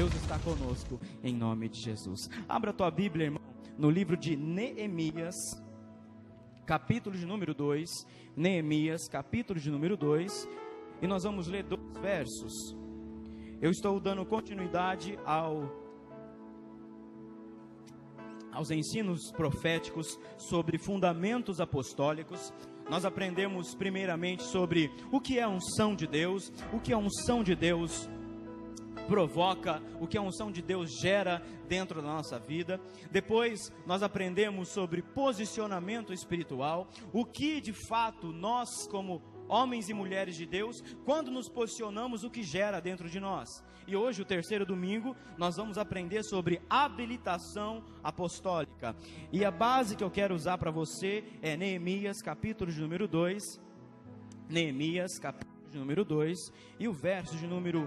Deus está conosco, em nome de Jesus. Abra a tua Bíblia, irmão, no livro de Neemias, capítulo de número 2, Neemias, capítulo de número 2, e nós vamos ler 2 versos. Eu estou dando continuidade aos ensinos proféticos sobre fundamentos apostólicos. Nós aprendemos primeiramente sobre o que é a unção de Deus, o que a unção de Deus provoca, o que a unção de Deus gera dentro da nossa vida. Depois nós aprendemos sobre posicionamento espiritual, o que de fato nós, como homens e mulheres de Deus, quando nos posicionamos, o que gera dentro de nós. E hoje, o terceiro domingo, nós vamos aprender sobre habilitação apostólica. E a base que eu quero usar para você é Neemias, capítulo de número 2. Neemias, capítulo de número 2, e o verso de número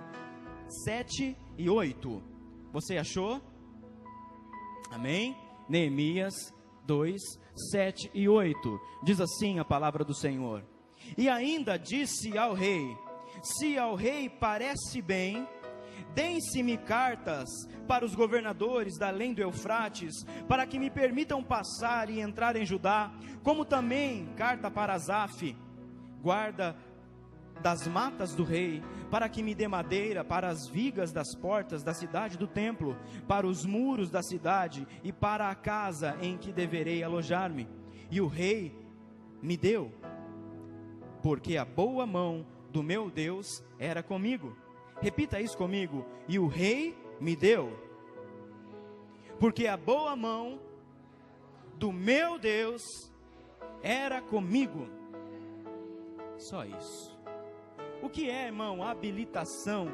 7 e 8. Você achou? Amém? Neemias 2, 7 e 8. Diz assim a palavra do Senhor: E ainda disse ao rei: se ao rei parece bem, deem-se-me cartas para os governadores da além do Eufrates, para que me permitam passar e entrar em Judá, como também carta para Asaf, guarda das matas do rei, para que me dê madeira para as vigas das portas da cidade do templo, para os muros da cidade e para a casa em que deverei alojar-me. E o rei me deu, porque a boa mão do meu Deus era comigo. Repita isso comigo: e o rei me deu, porque a boa mão do meu Deus era comigo. Só isso. O que é, irmão, habilitação?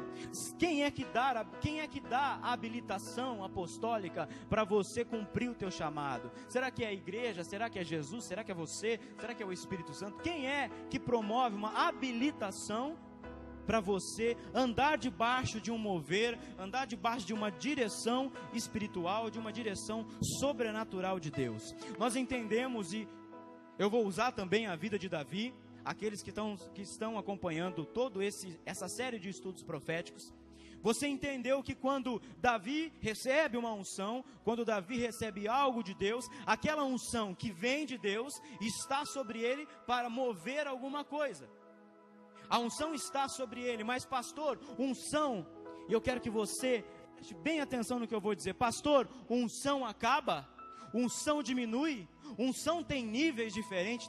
Quem é que dá a habilitação apostólica para você cumprir o teu chamado? Será que é a igreja? Será que é Jesus? Será que é você? Será que é o Espírito Santo? Quem é que promove uma habilitação para você andar debaixo de um mover, andar debaixo de uma direção espiritual, de uma direção sobrenatural de Deus? Nós entendemos, e eu vou usar também a vida de Davi. Aqueles que estão acompanhando essa série de estudos proféticos, você entendeu que quando Davi recebe uma unção, quando Davi recebe algo de Deus, aquela unção que vem de Deus está sobre ele para mover alguma coisa. A unção está sobre ele. Mas pastor, unção, e eu quero que você preste bem atenção no que eu vou dizer. Pastor, unção acaba? Unção diminui? Unção tem níveis diferentes?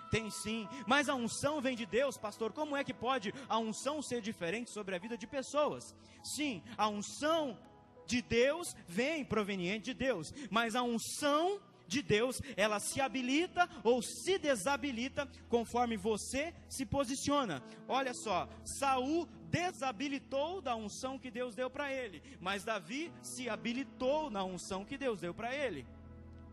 Tem sim, mas a unção vem de Deus, pastor. Como é que pode a unção ser diferente sobre a vida de pessoas? Sim, a unção de Deus vem proveniente de Deus, mas a unção de Deus, ela se habilita ou se desabilita conforme você se posiciona. Olha só, Saul desabilitou da unção que Deus deu para ele, mas Davi se habilitou na unção que Deus deu para ele.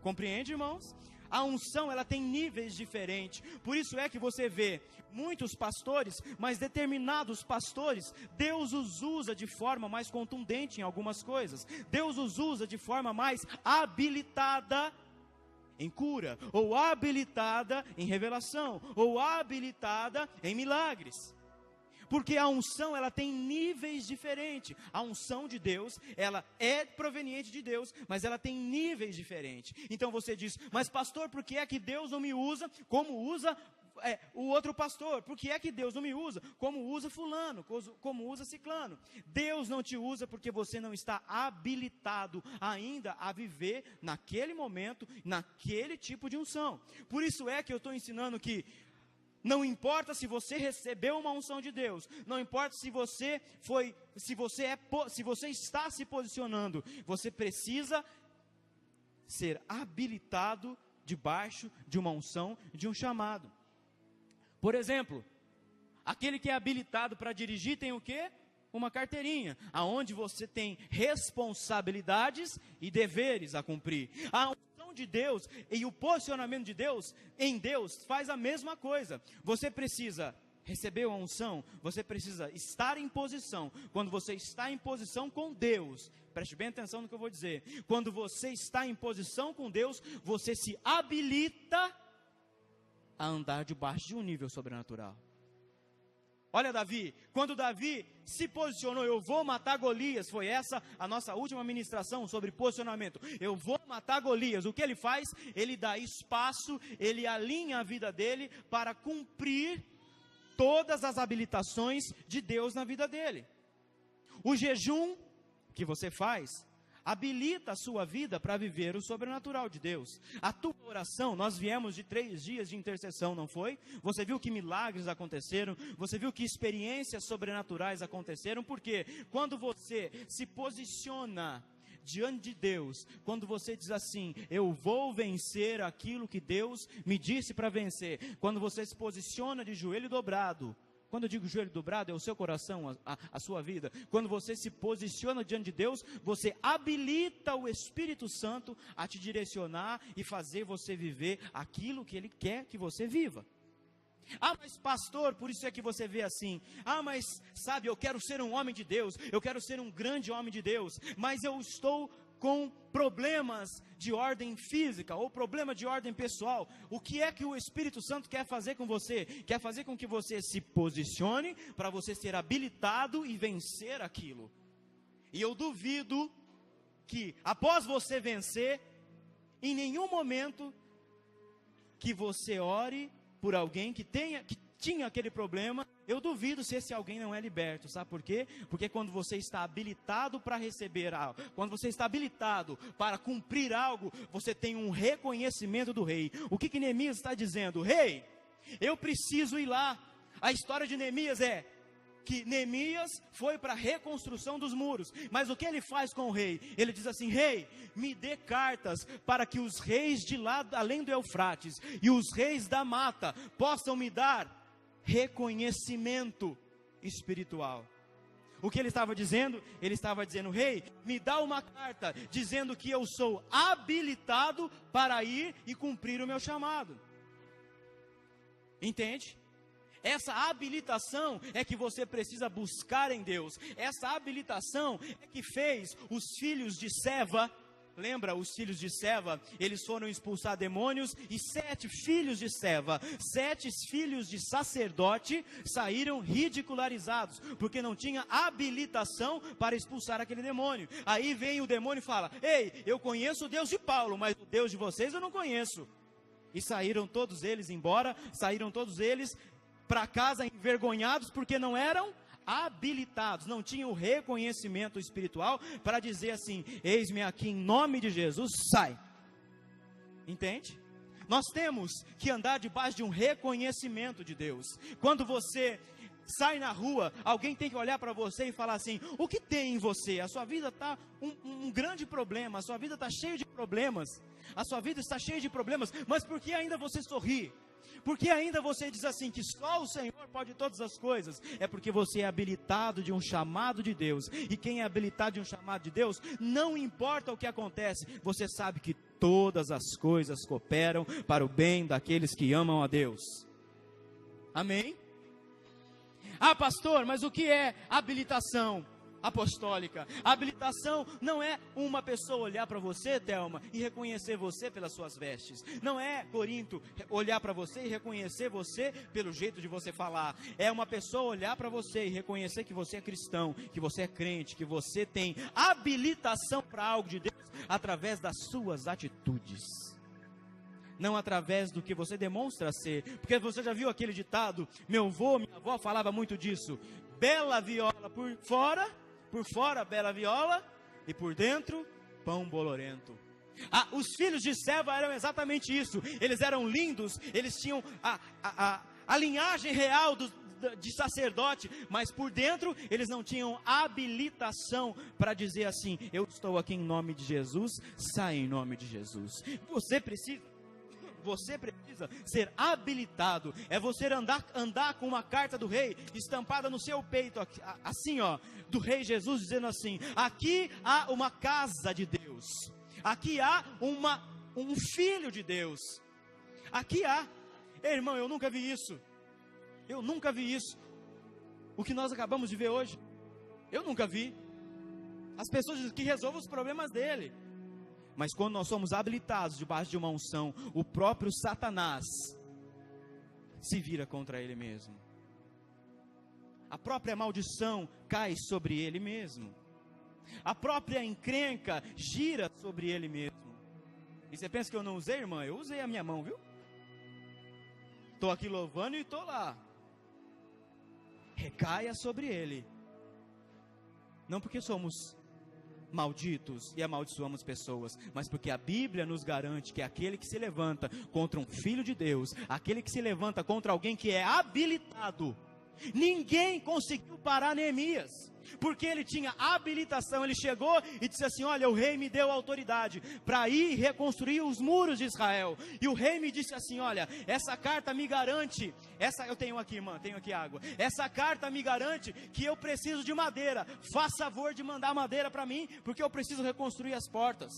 Compreende, irmãos? A unção, ela tem níveis diferentes. Por isso é que você vê muitos pastores, mas determinados pastores, Deus os usa de forma mais contundente em algumas coisas. Deus os usa de forma mais habilitada em cura, ou habilitada em revelação, ou habilitada em milagres. Porque a unção, ela tem níveis diferentes. A unção de Deus, ela é proveniente de Deus, mas ela tem níveis diferentes. Então você diz: mas pastor, por que é que Deus não me usa como usa o outro pastor? Por que é que Deus não me usa como usa fulano, como usa ciclano? Deus não te usa porque você não está habilitado ainda a viver naquele momento, naquele tipo de unção. Por isso é que eu estou ensinando que não importa se você recebeu uma unção de Deus, não importa se você está se posicionando, você precisa ser habilitado debaixo de uma unção, de um chamado. Por exemplo, aquele que é habilitado para dirigir tem o quê? Uma carteirinha, aonde você tem responsabilidades e deveres a cumprir. A unção de Deus e o posicionamento de Deus em Deus faz a mesma coisa. Você precisa receber a unção, você precisa estar em posição. Quando você está em posição com Deus, preste bem atenção no que eu vou dizer. Quando você está em posição com Deus, você se habilita a andar debaixo de um nível sobrenatural. Olha Davi, quando Davi se posicionou, eu vou matar Golias, foi essa a nossa última ministração sobre posicionamento, eu vou matar Golias, o que ele faz? Ele dá espaço, ele alinha a vida dele para cumprir todas as habilitações de Deus na vida dele. O jejum que você faz habilita a sua vida para viver o sobrenatural de Deus. A tua oração, nós viemos de 3 dias de intercessão, não foi? Você viu que milagres aconteceram, você viu que experiências sobrenaturais aconteceram, porque quando você se posiciona diante de Deus, quando você diz assim, eu vou vencer aquilo que Deus me disse para vencer, quando você se posiciona de joelho dobrado, quando eu digo joelho dobrado, é o seu coração, a sua vida. Quando você se posiciona diante de Deus, você habilita o Espírito Santo a te direcionar e fazer você viver aquilo que Ele quer que você viva. Ah, mas pastor, por isso é que você vê assim. Ah, mas sabe, eu quero ser um homem de Deus, eu quero ser um grande homem de Deus, mas eu estou com problemas de ordem física ou problema de ordem pessoal. O que é que o Espírito Santo quer fazer com você? Quer fazer com que você se posicione para você ser habilitado e vencer aquilo. E eu duvido que após você vencer, em nenhum momento que você ore por alguém que tinha aquele problema, eu duvido se esse alguém não é liberto, sabe por quê? Porque quando você está habilitado para receber algo, quando você está habilitado para cumprir algo, você tem um reconhecimento do rei. O que Neemias está dizendo? Rei, eu preciso ir lá. A história de Neemias é que Neemias foi para a reconstrução dos muros, mas o que ele faz com o rei? Ele diz assim, rei, me dê cartas para que os reis de lá além do Eufrates e os reis da mata possam me dar reconhecimento espiritual. O que ele estava dizendo? Ele estava dizendo, rei, me dá uma carta dizendo que eu sou habilitado para ir e cumprir o meu chamado. Entende? Essa habilitação é que você precisa buscar em Deus. Essa habilitação é que fez os filhos de Seva. Lembra os filhos de Seva? Eles foram expulsar demônios e 7 filhos de Seva, 7 filhos de sacerdote saíram ridicularizados, porque não tinha habilitação para expulsar aquele demônio. Aí vem o demônio e fala, ei, eu conheço o Deus de Paulo, mas o Deus de vocês eu não conheço. E saíram todos eles embora, saíram todos eles para casa envergonhados, porque não eram habilitados, não tinham o reconhecimento espiritual para dizer assim, eis-me aqui em nome de Jesus, sai. Entende? Nós temos que andar debaixo de um reconhecimento de Deus. Quando você sai na rua, alguém tem que olhar para você e falar assim, o que tem em você? A sua vida está um grande problema, a sua vida está cheia de problemas, a sua vida está cheia de problemas, mas por que ainda você sorri? Porque ainda você diz assim, que só o Senhor pode todas as coisas? É porque você é habilitado de um chamado de Deus. E quem é habilitado de um chamado de Deus, não importa o que acontece, você sabe que todas as coisas cooperam para o bem daqueles que amam a Deus. Amém? Ah, pastor, mas o que é habilitação apostólica? A habilitação não é uma pessoa olhar para você, Thelma, e reconhecer você pelas suas vestes. Não é, Corinto, olhar para você e reconhecer você pelo jeito de você falar. É uma pessoa olhar para você e reconhecer que você é cristão, que você é crente, que você tem habilitação para algo de Deus através das suas atitudes. Não através do que você demonstra ser. Porque você já viu aquele ditado, meu avô, minha avó falava muito disso, bela viola por fora bela viola, e por dentro, pão bolorento. Ah, os filhos de Seva eram exatamente isso. Eles eram lindos, eles tinham a linhagem real de sacerdote, mas por dentro eles não tinham habilitação para dizer assim, eu estou aqui em nome de Jesus, sai em nome de Jesus. Você precisa ser habilitado. É você andar com uma carta do rei estampada no seu peito, assim ó, do rei Jesus, dizendo assim, aqui há uma casa de Deus, aqui há um filho de Deus, aqui há. Ei, irmão, eu nunca vi isso. O que nós acabamos de ver hoje, eu nunca vi. As pessoas dizem que resolvam os problemas dele. Mas quando nós somos habilitados debaixo de uma unção, o próprio Satanás se vira contra ele mesmo. a própria maldição cai sobre ele mesmo. A própria encrenca gira sobre ele mesmo. E você pensa que eu não usei, irmã? Eu usei a minha mão, viu? Estou aqui louvando e estou lá. Recaia sobre ele. Não porque somos malditos e amaldiçoamos pessoas, mas porque a Bíblia nos garante que aquele que se levanta contra um filho de Deus, aquele que se levanta contra alguém que é habilitado, ninguém conseguiu parar Neemias, porque ele tinha habilitação. Ele chegou e disse assim: olha, o rei me deu autoridade para ir reconstruir os muros de Israel. E o rei me disse assim: olha, essa carta me garante, eu tenho aqui, irmã, tenho aqui água. Essa carta me garante que eu preciso de madeira. Faça favor de mandar madeira para mim, porque eu preciso reconstruir as portas.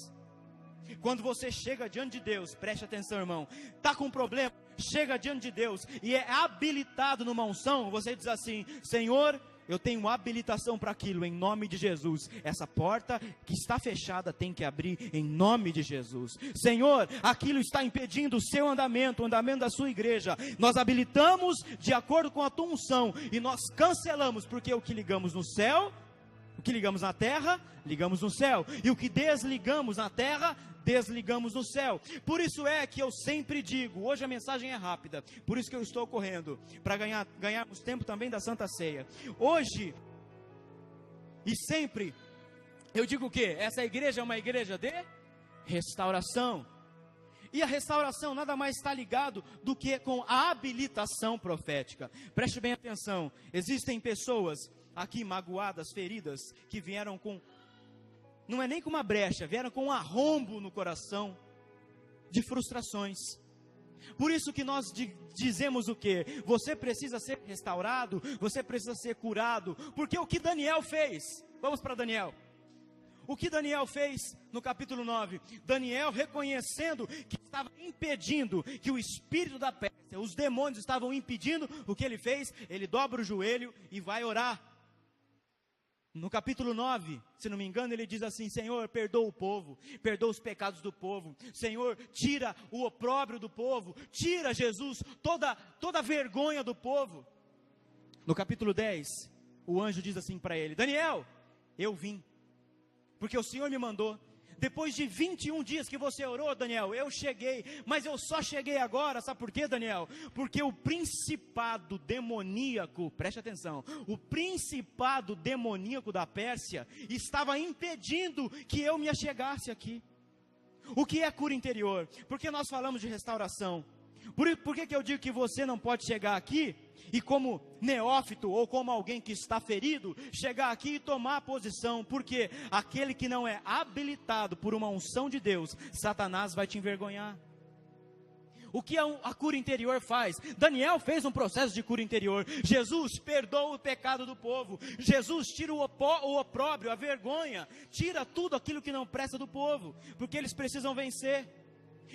Quando você chega diante de Deus, preste atenção, irmão, está com um problema, chega diante de Deus e é habilitado numa unção, você diz assim: Senhor, eu tenho habilitação para aquilo, em nome de Jesus. Essa porta que está fechada tem que abrir em nome de Jesus. Senhor, aquilo está impedindo o seu andamento, o andamento da sua igreja. Nós habilitamos de acordo com a tua unção e nós cancelamos, porque o que ligamos no céu, o que ligamos na terra, ligamos no céu. E o que desligamos na terra, desligamos no céu. Por isso é que eu sempre digo, hoje a mensagem é rápida, por isso que eu estou correndo, para ganharmos tempo também da Santa Ceia. Hoje, e sempre, eu digo o quê? Essa igreja é uma igreja de restauração. E a restauração nada mais está ligado do que com a habilitação profética. Preste bem atenção, existem pessoas aqui magoadas, feridas, que vieram com, não é nem com uma brecha, vieram com um arrombo no coração, de frustrações. Por isso que nós dizemos o quê? Você precisa ser restaurado, você precisa ser curado, porque o que Daniel fez, vamos para Daniel. O que Daniel fez no capítulo 9? Daniel, reconhecendo que estava impedindo, que o espírito da Pérsia, os demônios estavam impedindo, o que ele fez? Ele dobra o joelho e vai orar. No capítulo 9, se não me engano, ele diz assim: Senhor, perdoa o povo, perdoa os pecados do povo. Senhor, tira o opróbrio do povo, tira, Jesus, toda a vergonha do povo. No capítulo 10, o anjo diz assim para ele: Daniel, eu vim, porque o Senhor me mandou. Depois de 21 dias que você orou, Daniel, eu cheguei, mas eu só cheguei agora, sabe por quê, Daniel? Porque o principado demoníaco, preste atenção, o principado demoníaco da Pérsia estava impedindo que eu me achegasse aqui. O que é cura interior? Porque nós falamos de restauração. Por que eu digo que você não pode chegar aqui e como neófito ou como alguém que está ferido, chegar aqui e tomar a posição? Porque aquele que não é habilitado por uma unção de Deus, Satanás vai te envergonhar. O que a cura interior faz? Daniel fez um processo de cura interior. Jesus perdoa o pecado do povo. Jesus tira o opróbrio, a vergonha, tira tudo aquilo que não presta do povo, porque eles precisam vencer.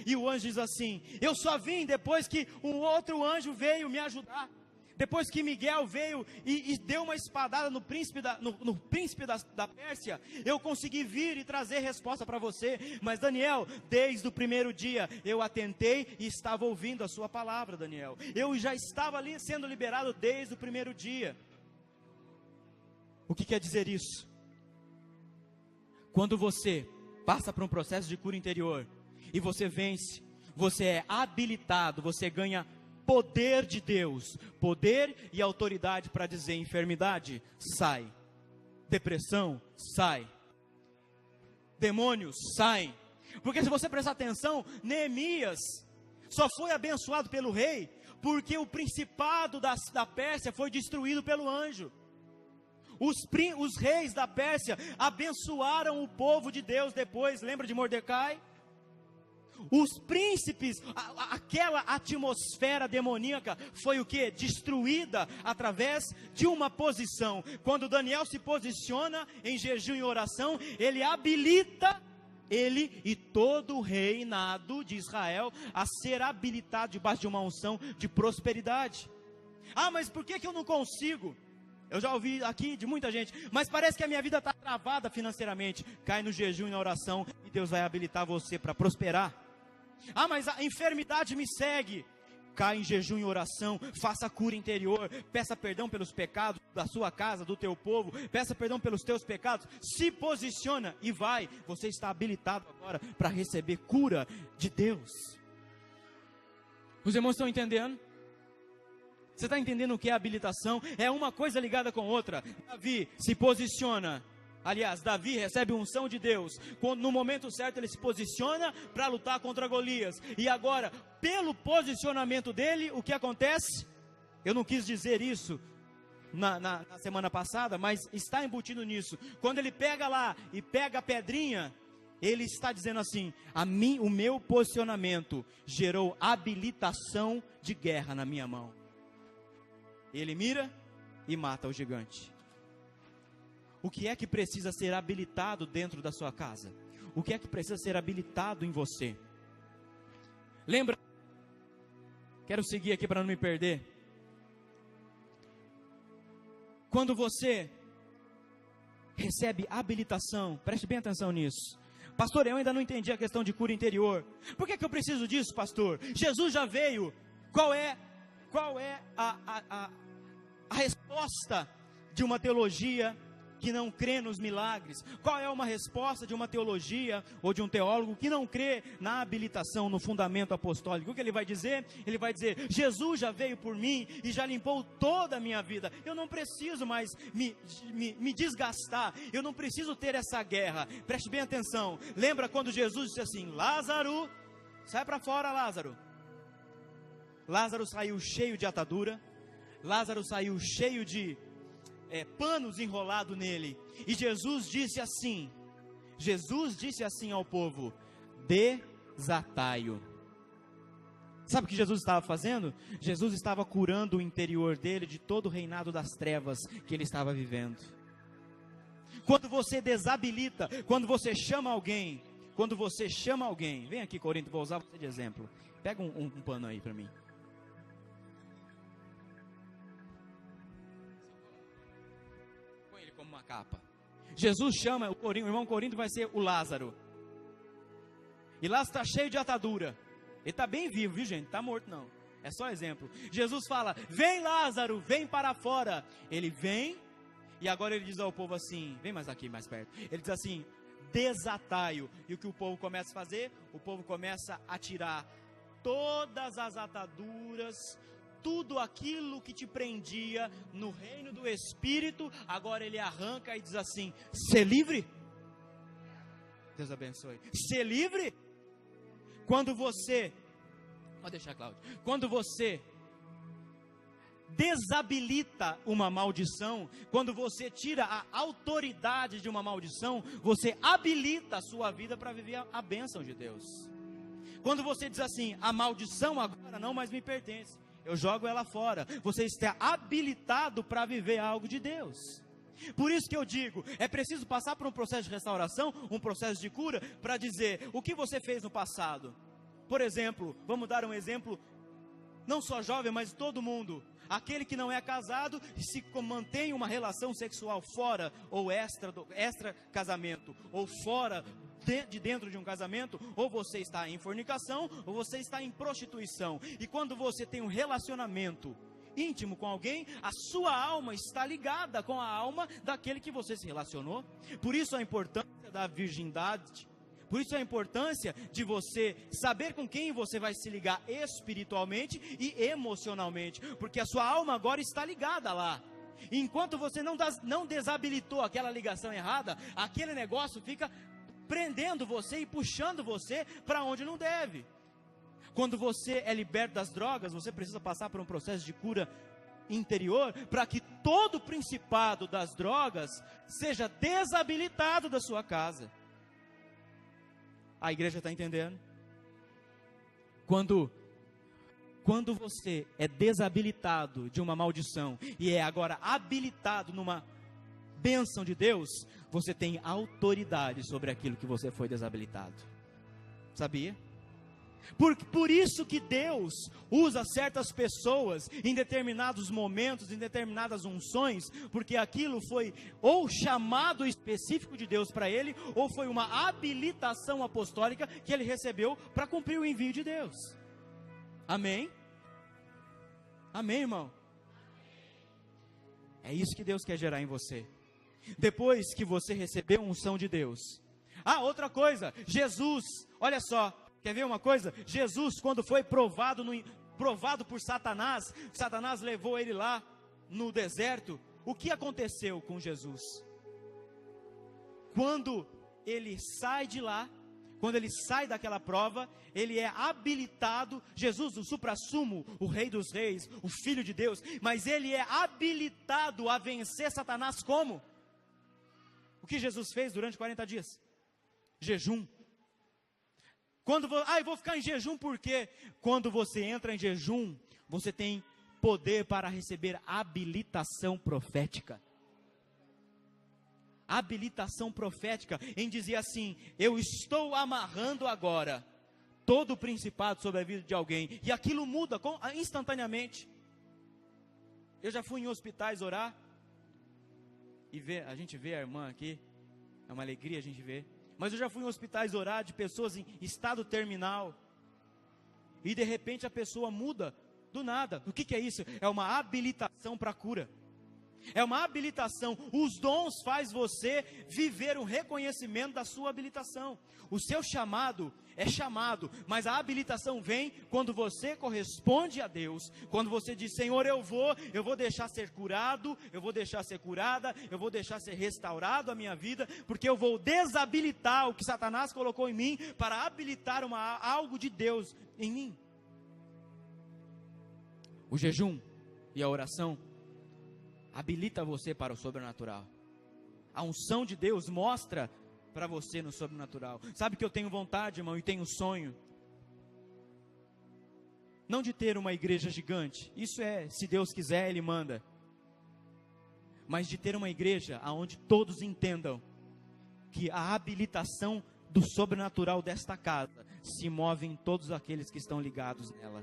E o anjo diz assim: eu só vim depois que um outro anjo veio me ajudar. Depois que Miguel veio e deu uma espadada no príncipe da Pérsia, eu consegui vir e trazer resposta para você. Mas Daniel, desde o primeiro dia, eu atentei e estava ouvindo a sua palavra, Daniel. Eu já estava ali sendo liberado desde o primeiro dia. O que quer dizer isso? Quando você passa por um processo de cura interior, e você vence, você é habilitado, você ganha poder de Deus, poder e autoridade para dizer: enfermidade, sai, depressão, sai, demônios, saem. Porque se você prestar atenção, Neemias só foi abençoado pelo rei, porque o principado da Pérsia foi destruído pelo anjo. Os reis da Pérsia abençoaram o povo de Deus depois, lembra de Mordecai? Os príncipes, aquela atmosfera demoníaca foi o que? Destruída através de uma posição. Quando Daniel se posiciona em jejum e oração, ele habilita ele e todo o reinado de Israel a ser habilitado debaixo de uma unção de prosperidade. Ah, mas por que eu não consigo? Eu já ouvi aqui de muita gente, mas parece que a minha vida está travada financeiramente. Cai no jejum e na oração e Deus vai habilitar você para prosperar. Ah, mas a enfermidade me segue. caia em jejum e oração, faça cura interior, peça perdão pelos pecados da sua casa, do teu povo, peça perdão pelos teus pecados, se posiciona e vai. Você está habilitado agora para receber cura de Deus. Os irmãos estão entendendo? Você está entendendo o que é habilitação? É uma coisa ligada com outra. Davi se posiciona. Aliás, Davi recebe unção de Deus. Quando, no momento certo, ele se posiciona para lutar contra Golias. E agora, pelo posicionamento dele, o que acontece? Eu não quis dizer isso na semana passada, mas está embutido nisso. Quando ele pega lá e pega a pedrinha, ele está dizendo assim: o meu posicionamento gerou habilitação de guerra na minha mão. Ele mira e mata o gigante. O que é que precisa ser habilitado dentro da sua casa? O que é que precisa ser habilitado em você? Lembra? Quero seguir aqui para não me perder. Quando você recebe habilitação, preste bem atenção nisso. Pastor, eu ainda não entendi a questão de cura interior. Por que eu preciso disso, pastor? Jesus já veio. Qual é a resposta de uma teologia que não crê nos milagres? Qual é uma resposta de uma teologia ou de um teólogo que não crê na habilitação, no fundamento apostólico? O que ele vai dizer? Ele vai dizer: Jesus já veio por mim e já limpou toda a minha vida. Eu não preciso mais me desgastar. Eu não preciso ter essa guerra. Preste bem atenção. Lembra quando Jesus disse assim: Lázaro, sai para fora, Lázaro. Lázaro saiu cheio de atadura. Lázaro saiu cheio de panos enrolados nele. E Jesus disse assim ao povo: desatai-o. Sabe o que Jesus estava fazendo? Jesus estava curando o interior dele de todo o reinado das trevas que ele estava vivendo. Quando você desabilita, quando você chama alguém, vem aqui, Corinto, vou usar você de exemplo. Pega um pano aí para mim. Como uma capa. Jesus chama o irmão Corinto, vai ser o Lázaro. E Lázaro está cheio de atadura. Ele está bem vivo, viu, gente? Está morto não. É só exemplo. Jesus fala: vem, Lázaro, vem para fora. Ele vem. E agora ele diz ao povo assim: vem mais aqui, mais perto. Ele diz assim: desatai-o. E o que o povo começa a fazer? O povo começa a tirar todas as ataduras, tudo aquilo que te prendia no reino do Espírito. Agora ele arranca e diz assim: ser livre. Deus abençoe. Ser livre. Quando você, pode deixar, Cláudio, quando você desabilita uma maldição, quando você tira a autoridade de uma maldição, você habilita a sua vida para viver a bênção de Deus. Quando você diz assim: a maldição agora não mais me pertence, eu jogo ela fora, você está habilitado para viver algo de Deus. Por isso que eu digo, é preciso passar por um processo de restauração, um processo de cura, para dizer o que você fez no passado. Por exemplo, vamos dar um exemplo, não só jovem, mas todo mundo. Aquele que não é casado, se mantém uma relação sexual fora ou extra casamento, ou fora de dentro de um casamento, ou você está em fornicação, ou você está em prostituição. E quando você tem um relacionamento íntimo com alguém, a sua alma está ligada com a alma daquele que você se relacionou. Por isso a importância da virgindade, por isso a importância de você saber com quem você vai se ligar espiritualmente e emocionalmente, porque a sua alma agora está ligada lá. Enquanto você não desabilitou aquela ligação errada, aquele negócio fica prendendo você e puxando você para onde não deve. Quando você é liberto das drogas, você precisa passar por um processo de cura interior, para que todo o principado das drogas seja desabilitado da sua casa. A igreja está entendendo? Quando você é desabilitado de uma maldição e é agora habilitado numa bênção de Deus, você tem autoridade sobre aquilo que você foi desabilitado. Sabia? Por isso que Deus usa certas pessoas em determinados momentos, em determinadas unções, porque aquilo foi ou chamado específico de Deus para ele, ou foi uma habilitação apostólica que ele recebeu para cumprir o envio de Deus. Amém? Amém, irmão? É isso que Deus quer gerar em você. Depois que você recebeu a unção de Deus. Outra coisa, Jesus, olha só, quer ver uma coisa? Jesus, quando foi provado por Satanás, Satanás levou ele lá no deserto. O que aconteceu com Jesus? Quando ele sai de lá, quando ele sai daquela prova, ele é habilitado, Jesus, o suprassumo, o Rei dos Reis, o Filho de Deus, mas ele é habilitado a vencer Satanás como? O que Jesus fez durante 40 dias? Jejum. Eu vou ficar em jejum por quê? Quando você entra em jejum, você tem poder para receber habilitação profética. Habilitação profética em dizer assim: eu estou amarrando agora todo o principado sobre a vida de alguém, e aquilo muda instantaneamente. Eu já fui em hospitais orar, e a gente vê a irmã aqui, é uma alegria a gente ver, mas eu já fui em hospitais orar de pessoas em estado terminal, e de repente a pessoa muda, do nada. O que é isso? É uma habilitação para a cura. É uma habilitação. Os dons faz você viver um reconhecimento da sua habilitação. O seu chamado é chamado, mas a habilitação vem quando você corresponde a Deus. Quando você diz: Senhor, eu vou deixar ser curado, eu vou deixar ser curada, eu vou deixar ser restaurado a minha vida, porque eu vou desabilitar o que Satanás colocou em mim para habilitar algo de Deus em mim. O jejum e a oração habilita você para o sobrenatural. A unção de Deus mostra para você no sobrenatural. Sabe que eu tenho vontade, irmão, e tenho sonho? Não de ter uma igreja gigante. Isso se Deus quiser, Ele manda. Mas de ter uma igreja onde todos entendam que a habilitação do sobrenatural desta casa se move em todos aqueles que estão ligados nela.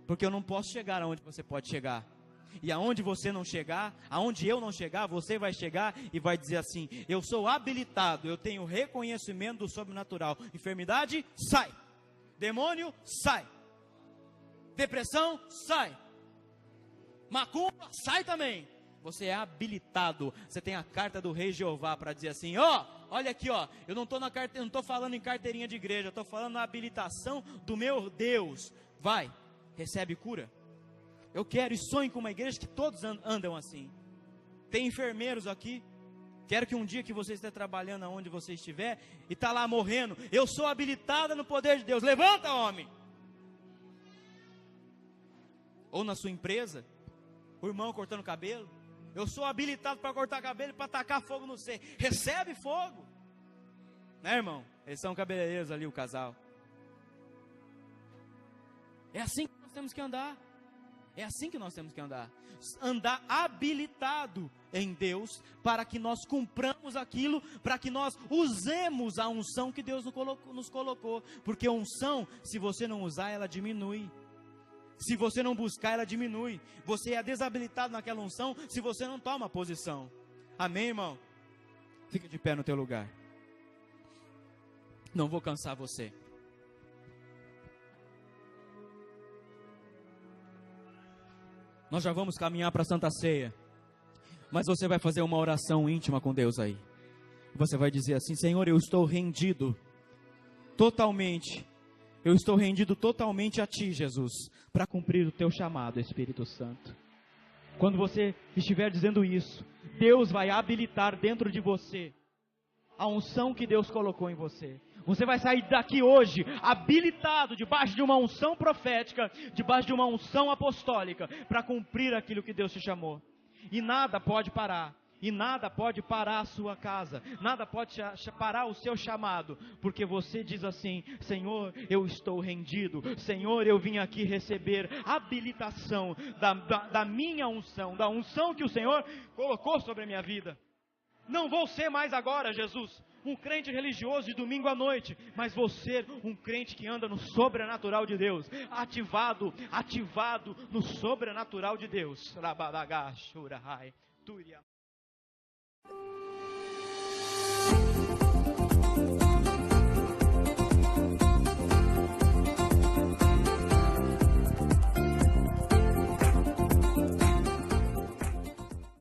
Porque eu não posso chegar aonde você pode chegar. E aonde você não chegar, aonde eu não chegar, você vai chegar e vai dizer assim: eu sou habilitado, eu tenho reconhecimento do sobrenatural. Enfermidade, sai. Demônio, sai. Depressão, sai. Macumba, sai também. Você é habilitado. Você tem a carta do Rei Jeová para dizer assim: olha aqui, eu não estou falando em carteirinha de igreja, eu estou falando na habilitação do meu Deus. Vai, recebe cura. Eu quero e sonho com uma igreja que todos andam assim. Tem enfermeiros aqui. Quero que um dia que você esteja trabalhando aonde você estiver e está lá morrendo, eu sou habilitada no poder de Deus. Levanta, homem. Ou na sua empresa, o irmão cortando cabelo. Eu sou habilitado para cortar cabelo e para tacar fogo no ser. Recebe fogo. Né, irmão? Eles são cabeleireiros ali, o casal. É assim que nós temos que andar. É assim que nós temos que andar. Andar habilitado em Deus, para que nós cumpramos aquilo, para que nós usemos a unção que Deus nos colocou. Porque a unção, se você não usar, ela diminui. Se você não buscar, ela diminui. Você é desabilitado naquela unção, se você não toma posição. Amém, irmão? Fica de pé no teu lugar. Não vou cansar você. Nós já vamos caminhar para a Santa Ceia. Mas você vai fazer uma oração íntima com Deus aí. Você vai dizer assim: Senhor, eu estou rendido totalmente. Eu estou rendido totalmente a Ti, Jesus, para cumprir o Teu chamado, Espírito Santo. Quando você estiver dizendo isso, Deus vai habilitar dentro de você a unção que Deus colocou em você. Você vai sair daqui hoje habilitado, debaixo de uma unção profética, debaixo de uma unção apostólica, para cumprir aquilo que Deus te chamou. E nada pode parar. E nada pode parar a sua casa. Nada pode parar o seu chamado. Porque você diz assim: Senhor, eu estou rendido. Senhor, eu vim aqui receber habilitação da minha unção, da unção que o Senhor colocou sobre a minha vida. Não vou ser mais agora, Jesus, um crente religioso de domingo à noite, mas vou ser um crente que anda no sobrenatural de Deus, ativado no sobrenatural de Deus. Rabadagashurahai, Turia.